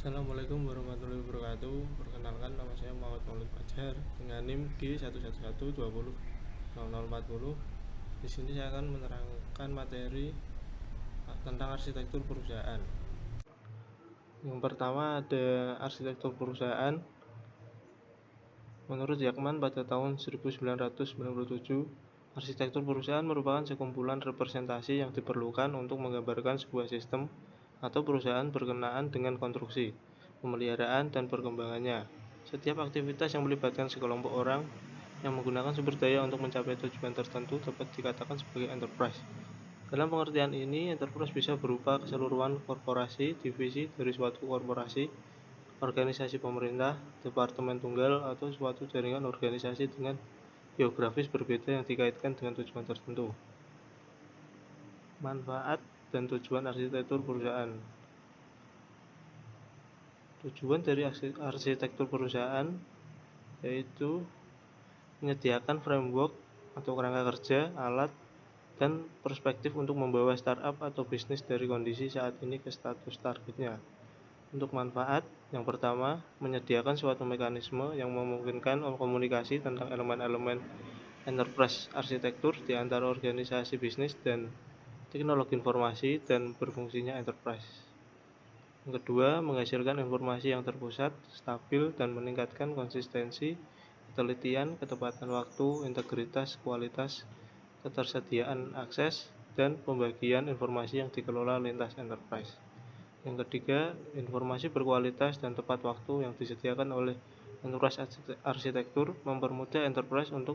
Assalamualaikum warahmatullahi wabarakatuh. Perkenalkan, nama saya Muhammad Maulid Fajar dengan NIM G11120200040. Di sini saya akan menerangkan materi tentang arsitektur perusahaan. Yang pertama ada arsitektur perusahaan. Menurut Jackman pada tahun 1997, arsitektur perusahaan merupakan sekumpulan representasi yang diperlukan untuk menggambarkan sebuah sistem atau perusahaan berkenaan dengan konstruksi, pemeliharaan, dan perkembangannya. Setiap aktivitas yang melibatkan sekelompok orang yang menggunakan sumber daya untuk mencapai tujuan tertentu dapat dikatakan sebagai enterprise. Dalam pengertian ini, enterprise bisa berupa keseluruhan korporasi, divisi dari suatu korporasi, organisasi pemerintah, departemen tunggal, atau suatu jaringan organisasi dengan geografis berbeda yang dikaitkan dengan tujuan tertentu. Manfaat dan tujuan arsitektur perusahaan. Tujuan dari arsitektur perusahaan yaitu menyediakan framework atau kerangka kerja, alat, dan perspektif untuk membawa startup atau bisnis dari kondisi saat ini ke status targetnya. Untuk manfaat, yang pertama, menyediakan suatu mekanisme yang memungkinkan komunikasi tentang elemen-elemen enterprise arsitektur di antara organisasi bisnis dan teknologi informasi dan berfungsinya enterprise. Yang kedua, menghasilkan informasi yang terpusat, stabil, dan meningkatkan konsistensi, ketelitian, ketepatan waktu, integritas, kualitas, ketersediaan akses, dan pembagian informasi yang dikelola lintas enterprise. Yang ketiga, informasi berkualitas dan tepat waktu yang disediakan oleh enterprise arsitektur mempermudah enterprise untuk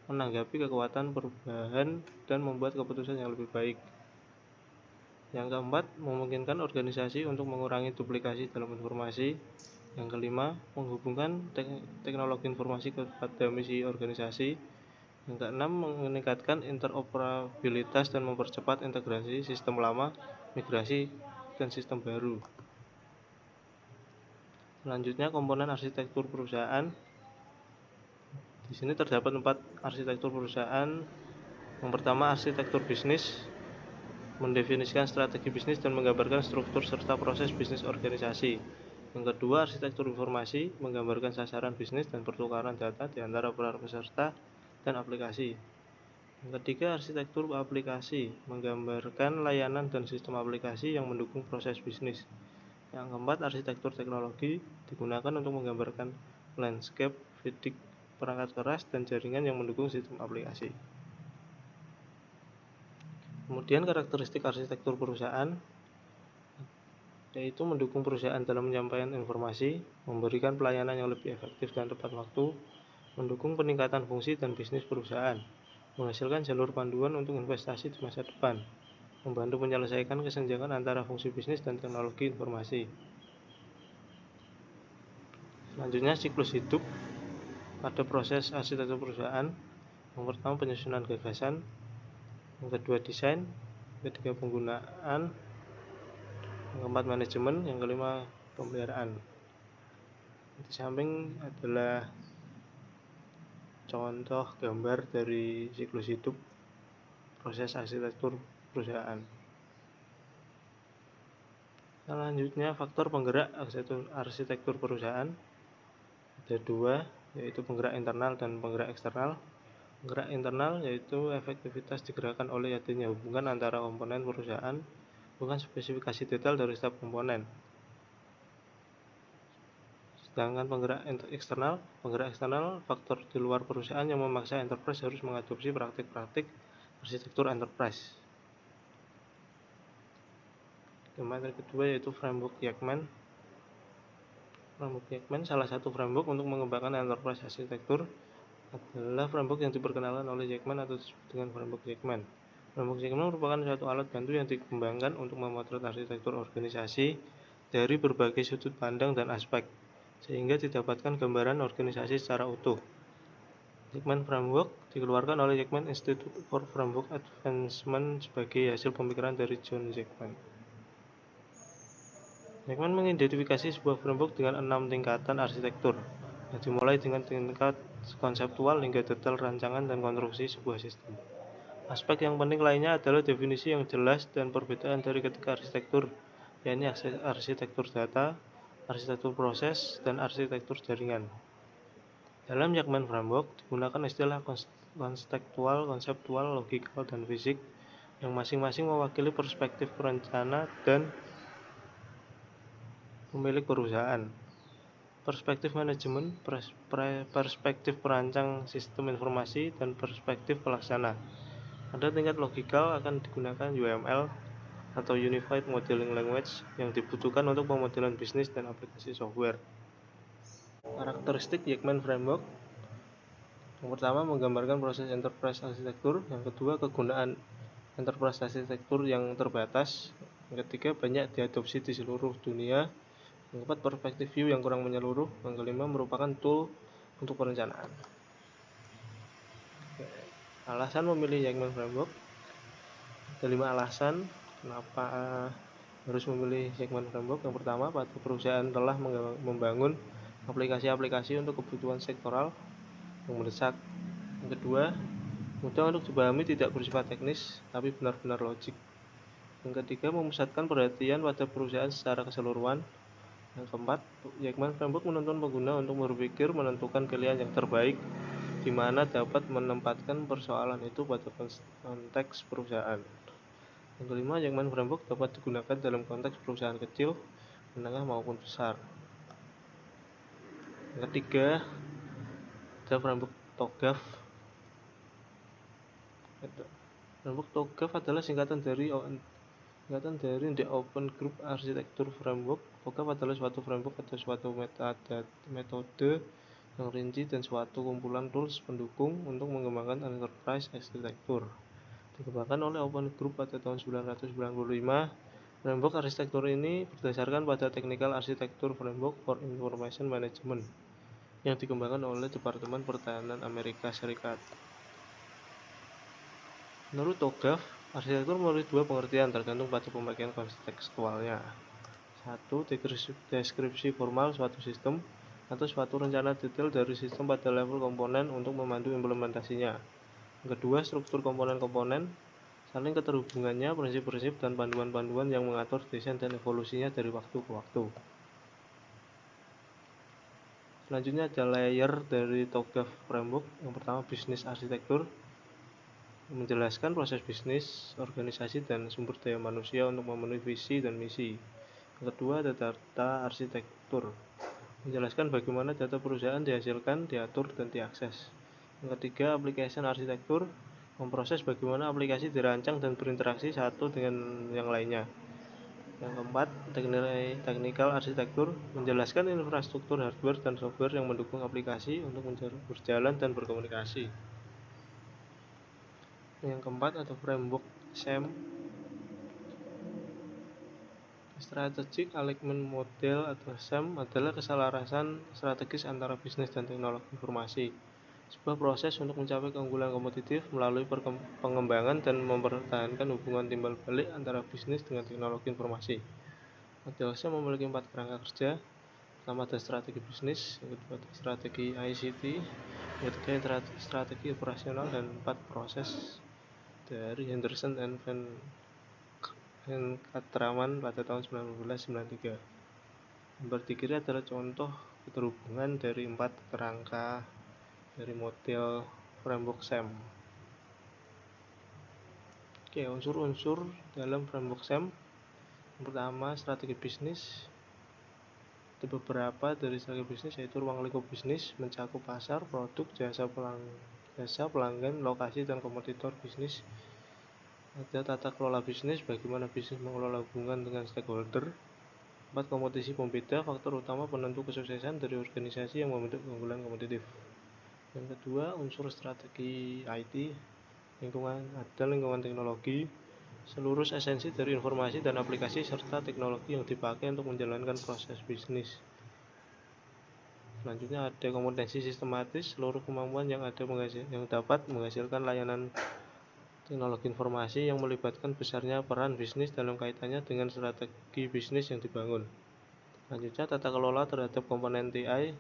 menanggapi kekuatan perubahan dan membuat keputusan yang lebih baik. Yang keempat, memungkinkan organisasi untuk mengurangi duplikasi dalam informasi. Yang kelima, menghubungkan teknologi informasi kepada misi organisasi. Yang keenam, meningkatkan interoperabilitas dan mempercepat integrasi sistem lama, migrasi, dan sistem baru. Selanjutnya, komponen arsitektur perusahaan. Di sini terdapat 4 arsitektur perusahaan. Yang pertama, arsitektur bisnis, mendefinisikan strategi bisnis dan menggambarkan struktur serta proses bisnis organisasi. Yang kedua, arsitektur informasi, menggambarkan sasaran bisnis dan pertukaran data di antara para peserta dan aplikasi. Yang ketiga, arsitektur aplikasi, menggambarkan layanan dan sistem aplikasi yang mendukung proses bisnis. Yang keempat, arsitektur teknologi, digunakan untuk menggambarkan landscape, fisik, perangkat keras, dan jaringan yang mendukung sistem aplikasi. Kemudian karakteristik arsitektur perusahaan yaitu mendukung perusahaan dalam menyampaikan informasi, memberikan pelayanan yang lebih efektif dan tepat waktu, mendukung peningkatan fungsi dan bisnis perusahaan, menghasilkan jalur panduan untuk investasi di masa depan, membantu menyelesaikan kesenjangan antara fungsi bisnis dan teknologi informasi. Selanjutnya, siklus hidup pada proses arsitektur perusahaan. Yang pertama, penyusunan gagasan, yang kedua, desain, yang ketiga, penggunaan, yang keempat, manajemen, yang kelima, pemeliharaan. Di samping adalah contoh gambar dari siklus hidup proses arsitektur perusahaan. Selanjutnya, faktor penggerak arsitektur perusahaan ada 2, yaitu penggerak internal dan penggerak eksternal. Penggerak internal yaitu efektivitas digerakkan oleh adanya hubungan antara komponen perusahaan, bukan spesifikasi detail dari setiap komponen. Sedangkan penggerak eksternal faktor di luar perusahaan yang memaksa enterprise harus mengadopsi praktik-praktik arsitektur enterprise. Materi kedua yaitu framework Jackman. Framework Jackman salah satu framework untuk mengembangkan enterprise arsitektur adalah framework yang diperkenalkan oleh Jackman atau disebut dengan framework Jackman. Framework Jackman merupakan suatu alat bantu yang dikembangkan untuk memotret arsitektur organisasi dari berbagai sudut pandang dan aspek, sehingga didapatkan gambaran organisasi secara utuh. Jackman Framework dikeluarkan oleh Jackman Institute for Framework Advancement sebagai hasil pemikiran dari John Jackman. Jackman mengidentifikasi sebuah framework dengan 6 tingkatan arsitektur, yang dimulai dengan tingkat konseptual hingga detail rancangan dan konstruksi sebuah sistem. Aspek yang penting lainnya adalah definisi yang jelas dan perbedaan dari ketiga arsitektur, yakni arsitektur data, arsitektur proses, dan arsitektur jaringan. Dalam Jackman Framework digunakan istilah konseptual, logikal, dan fisik yang masing-masing mewakili perspektif perencana dan pemilik perusahaan. Perspektif manajemen, perspektif perancang sistem informasi, dan perspektif pelaksana. Pada tingkat logikal akan digunakan UML atau Unified Modeling Language yang dibutuhkan untuk pemodelan bisnis dan aplikasi software. Karakteristik Jackman Framework: yang pertama, menggambarkan proses enterprise arsitektur. Yang kedua, kegunaan enterprise arsitektur yang terbatas. Yang ketiga, banyak diadopsi di seluruh dunia. Yang keempat, perspektif view yang kurang menyeluruh. Yang kelima, merupakan tool untuk perencanaan. Alasan memilih Jackman Framework: ada 5 alasan kenapa harus memilih Jackman Framework. Yang pertama, pada perusahaan telah membangun aplikasi-aplikasi untuk kebutuhan sektoral yang mendesak. Yang kedua, mudah untuk dipahami, tidak bersifat teknis tapi benar-benar logik. Yang ketiga, memusatkan perhatian pada perusahaan secara keseluruhan. Yang keempat, Jackman Framework menuntun pengguna untuk berpikir menentukan pilihan yang terbaik di mana dapat menempatkan persoalan itu pada konteks perusahaan. Yang kelima, Jackman Framework dapat digunakan dalam konteks perusahaan kecil, menengah maupun besar. Yang ketiga, ada framework TOGAF. Framework TOGAF adalah singkatan dari The Open Group Architecture Framework. TOGAF adalah suatu framework atau suatu metode yang rinci dan suatu kumpulan tools pendukung untuk mengembangkan enterprise architecture. Dikembangkan oleh Open Group pada tahun 1995. Framework arsitektur ini berdasarkan pada Technical Architecture Framework for Information Management yang dikembangkan oleh Departemen Pertahanan Amerika Serikat. Menurut TOGAF, arsitektur memiliki dua pengertian tergantung pada pemakaian kontekstualnya. 1. Deskripsi formal suatu sistem atau suatu rencana detail dari sistem pada level komponen untuk memandu implementasinya. Yang kedua, struktur komponen-komponen, saling keterhubungannya, prinsip-prinsip, dan panduan-panduan yang mengatur desain dan evolusinya dari waktu ke waktu. Selanjutnya ada layer dari TOGAF Framework. Yang pertama, bisnis arsitektur, menjelaskan proses bisnis, organisasi, dan sumber daya manusia untuk memenuhi visi dan misi. Yang kedua, ada data arsitektur, menjelaskan bagaimana data perusahaan dihasilkan, diatur, dan diakses. Yang ketiga, application arsitektur, memproses bagaimana aplikasi dirancang dan berinteraksi satu dengan yang lainnya. Yang keempat, technical arsitektur, menjelaskan infrastruktur hardware dan software yang mendukung aplikasi untuk berjalan dan berkomunikasi. Yang keempat, ada framework SAM, Strategic Alignment Model atau SAM adalah keselarasan strategis antara bisnis dan teknologi informasi. Sebuah proses untuk mencapai keunggulan kompetitif melalui pengembangan dan mempertahankan hubungan timbal balik antara bisnis dengan teknologi informasi. Model SAM memiliki 4 kerangka kerja. Pertama, ada strategi bisnis, yang kedua ada strategi ICT, yang ketiga strategi operasional, dan 4 proses dari Henderson and Van Castraman pada tahun 1993. Gambar di kiri adalah contoh keterhubungan dari 4 kerangka dari model framework SAM. Oke, unsur-unsur dalam framework SAM. Yang pertama, strategi bisnis. Ada beberapa dari strategi bisnis, yaitu ruang lingkup bisnis, mencakup pasar, produk, jasa pelanggan, lokasi, dan kompetitor bisnis. Ada tata kelola bisnis, bagaimana bisnis mengelola hubungan dengan stakeholder. 4. Kompetisi pembeda, faktor utama penentu kesuksesan dari organisasi yang membentuk keunggulan kompetitif. Yang kedua, unsur strategi IT, lingkungan teknologi, seluruh esensi dari informasi dan aplikasi serta teknologi yang dipakai untuk menjalankan proses bisnis. Selanjutnya ada kompetensi sistematis, seluruh kemampuan yang dapat menghasilkan layanan teknologi informasi yang melibatkan besarnya peran bisnis dalam kaitannya dengan strategi bisnis yang dibangun. Selanjutnya, tata kelola terhadap komponen TI,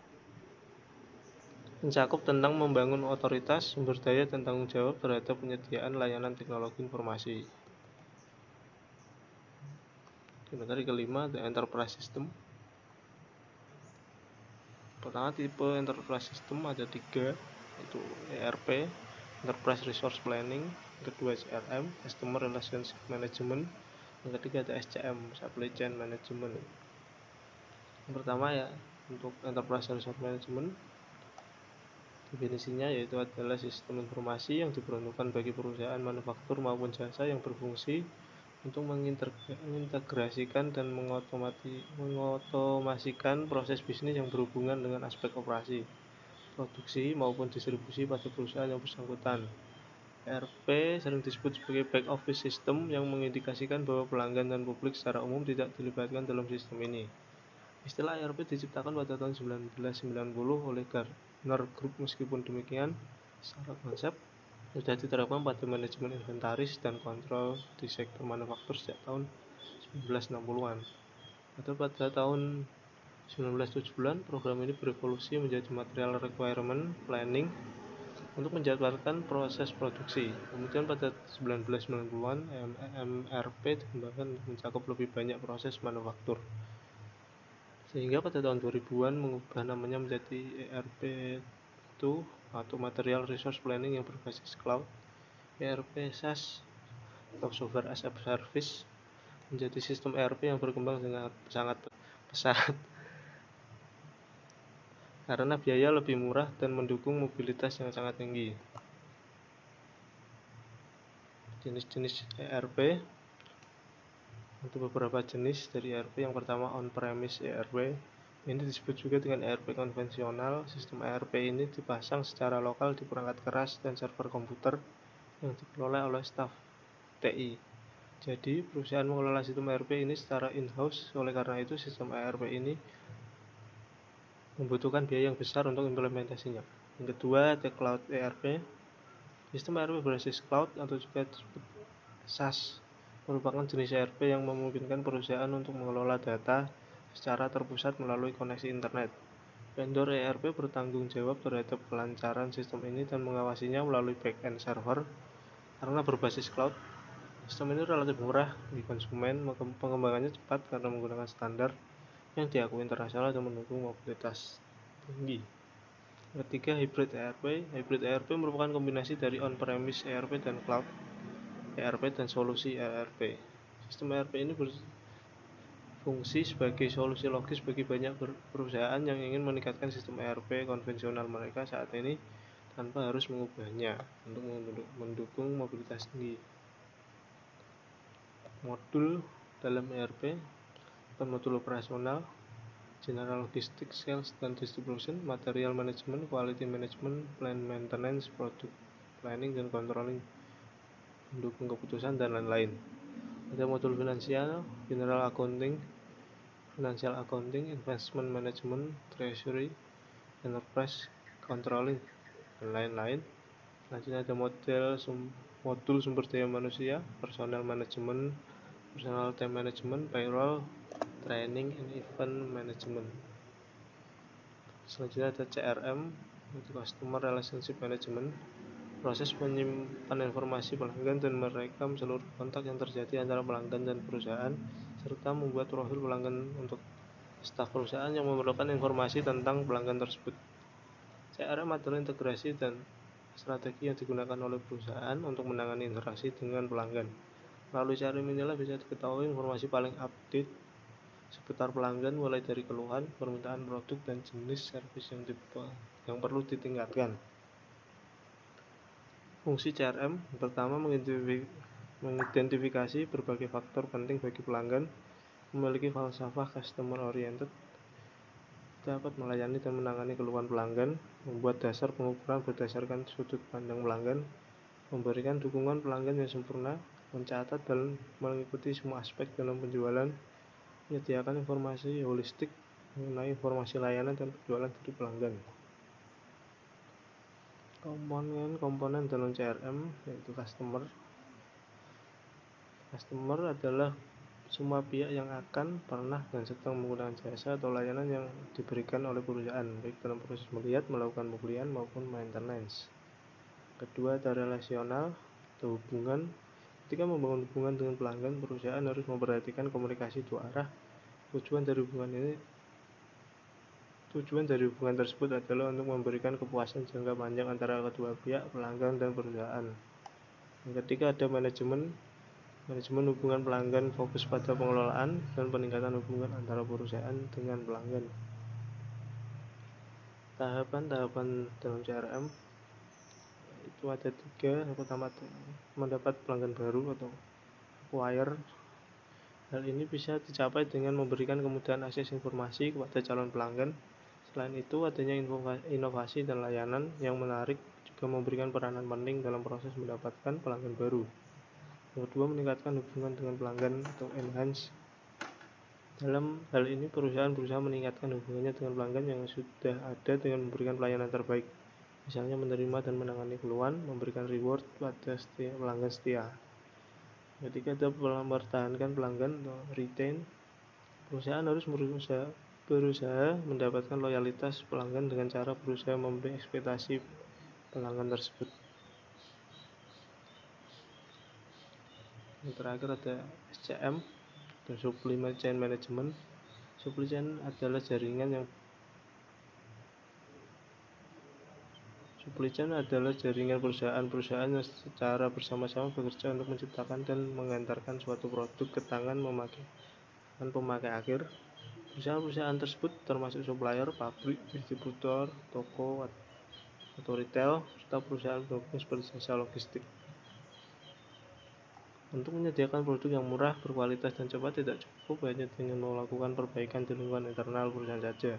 mencakup tentang membangun otoritas, sumber daya, dan tanggung jawab terhadap penyediaan layanan teknologi informasi. Materi kelima, the enterprise system, Pertama, tipe enterprise system ada 3, yaitu ERP, Enterprise Resource Planning, kedua CRM, Customer Relationship Management, yang ketiga ada SCM, Supply Chain Management. Yang pertama ya, untuk Enterprise Resource Management, definisinya yaitu adalah sistem informasi yang diperuntukkan bagi perusahaan manufaktur maupun jasa yang berfungsi untuk mengintegrasikan dan mengotomasikan proses bisnis yang berhubungan dengan aspek operasi, produksi maupun distribusi pada perusahaan yang bersangkutan. ERP sering disebut sebagai back office system yang mengindikasikan bahwa pelanggan dan publik secara umum tidak dilibatkan dalam sistem ini. Istilah ERP diciptakan pada tahun 1990 oleh Gartner Group. Meskipun demikian, secara konsep sudah diterapkan pada manajemen inventaris dan kontrol di sektor manufaktur sejak tahun 1960-an. Pada tahun 1970-an, program ini berevolusi menjadi Material Requirement Planning untuk menjadwalkan proses produksi. Kemudian pada 1990-an, MRP dikembangkan untuk mencakup lebih banyak proses manufaktur. Sehingga pada tahun 2000-an mengubah namanya menjadi ERP2 atau Material Resource Planning yang berbasis cloud. ERP SaaS atau Software as a Service menjadi sistem ERP yang berkembang dengan sangat pesat karena biaya lebih murah dan mendukung mobilitas yang sangat tinggi. Jenis-jenis ERP, untuk beberapa jenis dari ERP. Yang pertama, on-premise ERP. Ini disebut juga dengan ERP konvensional. Sistem ERP ini dipasang secara lokal di perangkat keras dan server komputer yang dikelola oleh staf TI. Jadi, perusahaan mengelola sistem ERP ini secara in-house. Oleh karena itu, sistem ERP ini membutuhkan biaya yang besar untuk implementasinya. Yang kedua, ada Cloud ERP. Sistem ERP berbasis cloud atau juga disebut SaaS merupakan jenis ERP yang memungkinkan perusahaan untuk mengelola data secara terpusat melalui koneksi internet. Vendor ERP bertanggung jawab terhadap kelancaran sistem ini dan mengawasinya melalui back-end server. Karena berbasis cloud, sistem ini relatif murah bagi konsumen, pengembangannya cepat karena menggunakan standar yang diakui internasional dan mendukung mobilitas tinggi. Ketiga, hybrid ERP. Hybrid ERP merupakan kombinasi dari on-premise ERP dan cloud ERP dan solusi ERP. Sistem ERP ini berfungsi sebagai solusi logis bagi banyak perusahaan yang ingin meningkatkan sistem ERP konvensional mereka saat ini tanpa harus mengubahnya untuk mendukung mobilitas tinggi. Modul dalam ERP, modul operasional, General Logistics, Sales dan Distribution, Material Management, Quality Management, Plan Maintenance, Product Planning dan Controlling, mendukung keputusan dan lain-lain. Ada modul finansial, General Accounting, Financial Accounting, Investment Management, Treasury, Enterprise Controlling, dan lain-lain. Selanjutnya ada modul sumber daya manusia, Personnel Management, Personal Time Management, Payroll, Training and Event Management. Selanjutnya ada CRM, yaitu Customer Relationship Management, proses menyimpan informasi pelanggan dan merekam seluruh kontak yang terjadi antara pelanggan dan perusahaan, serta membuat profil pelanggan untuk staf perusahaan yang memerlukan informasi tentang pelanggan tersebut. CRM adalah integrasi dan strategi yang digunakan oleh perusahaan untuk menangani interaksi dengan pelanggan. Melalui CRM inilah bisa diketahui informasi paling update seputar pelanggan, mulai dari keluhan, permintaan produk, dan jenis servis yang perlu ditingkatkan. Fungsi CRM pertama mengidentifikasi berbagai faktor penting bagi pelanggan, memiliki falsafah customer oriented, dapat melayani dan menangani keluhan pelanggan, membuat dasar pengukuran berdasarkan sudut pandang pelanggan, memberikan dukungan pelanggan yang sempurna, mencatat dan mengikuti semua aspek dalam penjualan, menyediakan informasi holistik mengenai informasi layanan dan penjualan dari pelanggan. Komponen dalam CRM yaitu customer. Customer adalah semua pihak yang akan, pernah, dan sedang menggunakan jasa atau layanan yang diberikan oleh perusahaan, baik dalam proses melihat, melakukan pembelian, maupun maintenance. Kedua, ada relasional atau hubungan. Ketika membangun hubungan dengan pelanggan, perusahaan harus memperhatikan komunikasi dua arah. Tujuan dari hubungan ini Tujuan dari hubungan tersebut adalah untuk memberikan kepuasan jangka panjang antara kedua pihak, pelanggan dan perusahaan. Yang ketiga ada manajemen hubungan pelanggan fokus pada pengelolaan dan peningkatan hubungan antara perusahaan dengan pelanggan. Tahapan-tahapan dalam CRM itu ada 3. Yang pertama mendapat pelanggan baru atau acquire. Hal ini bisa dicapai dengan memberikan kemudahan akses informasi kepada calon pelanggan. Selain itu, adanya inovasi dan layanan yang menarik juga memberikan peranan penting dalam proses mendapatkan pelanggan baru. Yang kedua, meningkatkan hubungan dengan pelanggan atau enhance. Dalam hal ini, perusahaan berusaha meningkatkan hubungannya dengan pelanggan yang sudah ada dengan memberikan pelayanan terbaik. Misalnya menerima dan menangani keluhan, memberikan reward pada pelanggan setia. Ketika ada mempertahankan pelanggan atau retain, perusahaan harus berusaha mendapatkan loyalitas pelanggan dengan cara berusaha memenuhi ekspektasi pelanggan tersebut. Yang terakhir ada SCM dan Supply Chain Management. Supply chain adalah jaringan perusahaan-perusahaan yang secara bersama-sama bekerja untuk menciptakan dan mengantarkan suatu produk ke tangan pemakai akhir. Perusahaan-perusahaan tersebut termasuk supplier, pabrik, distributor, toko, atau retail, serta perusahaan pendukung seperti jasa logistik. Untuk menyediakan produk yang murah, berkualitas, dan cepat tidak cukup hanya dengan melakukan perbaikan di lingkungan internal perusahaan saja,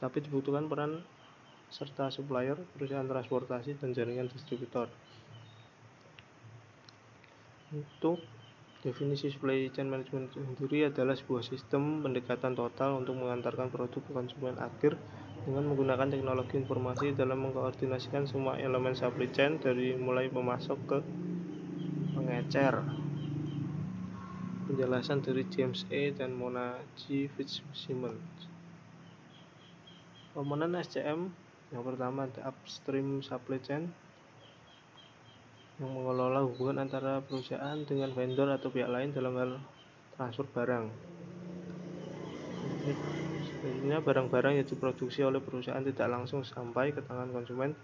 tapi dibutuhkan peran serta supplier, perusahaan transportasi, dan jaringan distributor. Untuk definisi supply chain management sendiri adalah sebuah sistem pendekatan total untuk mengantarkan produk ke konsumen akhir dengan menggunakan teknologi informasi dalam mengkoordinasikan semua elemen supply chain dari mulai pemasok ke pengecer. Penjelasan dari James A. dan Mona G. Fitzsimmons. Komponen SCM yang pertama ada upstream supply chain yang mengelola hubungan antara perusahaan dengan vendor atau pihak lain dalam hal transfer barang. Sebenarnya barang-barang yang diproduksi oleh perusahaan tidak langsung sampai ke tangan konsumen,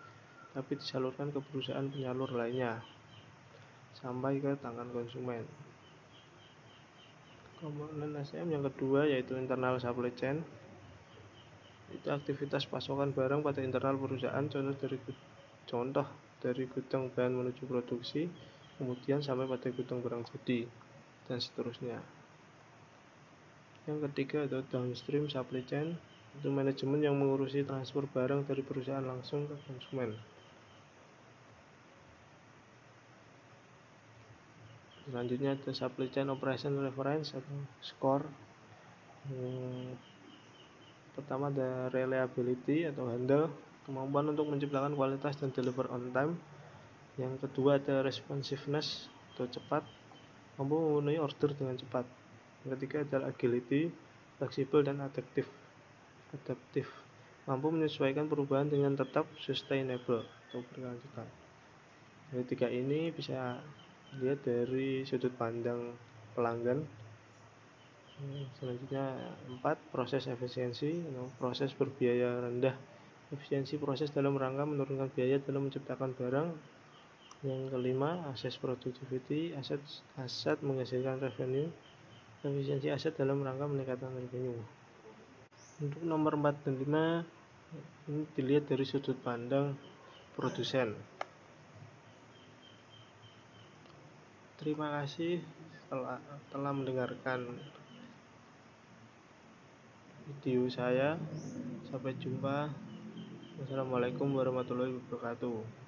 tapi disalurkan ke perusahaan penyalur lainnya sampai ke tangan konsumen. Komponen SCM yang kedua yaitu internal supply chain. Itu aktivitas pasokan barang pada internal perusahaan, contoh dari gudang bahan menuju produksi, kemudian sampai pada gudang barang jadi, dan seterusnya. Yang ketiga adalah downstream supply chain. Itu manajemen yang mengurusi transfer barang dari perusahaan langsung ke konsumen. Selanjutnya ada supply chain operation reference atau SCORE. Pertama ada reliability atau handle, kemampuan untuk menciptakan kualitas dan deliver on time. Yang kedua ada responsiveness atau cepat, mampu memenuhi order dengan cepat. Yang ketiga adalah agility, fleksibel dan adaptif, mampu menyesuaikan perubahan dengan tetap sustainable atau berkelanjutan. Dari 3 ini bisa dilihat dari sudut pandang pelanggan. Selanjutnya 4, proses efisiensi atau proses berbiaya rendah. Efisiensi proses dalam rangka menurunkan biaya dalam menciptakan barang. Yang kelima, access productivity, aset menghasilkan revenue. Efisiensi aset dalam rangka meningkatkan revenue. Untuk nomor 4 dan 5 ini dilihat dari sudut pandang produsen. Terima kasih telah mendengarkan video saya. Sampai jumpa. Wassalamualaikum warahmatullahi wabarakatuh.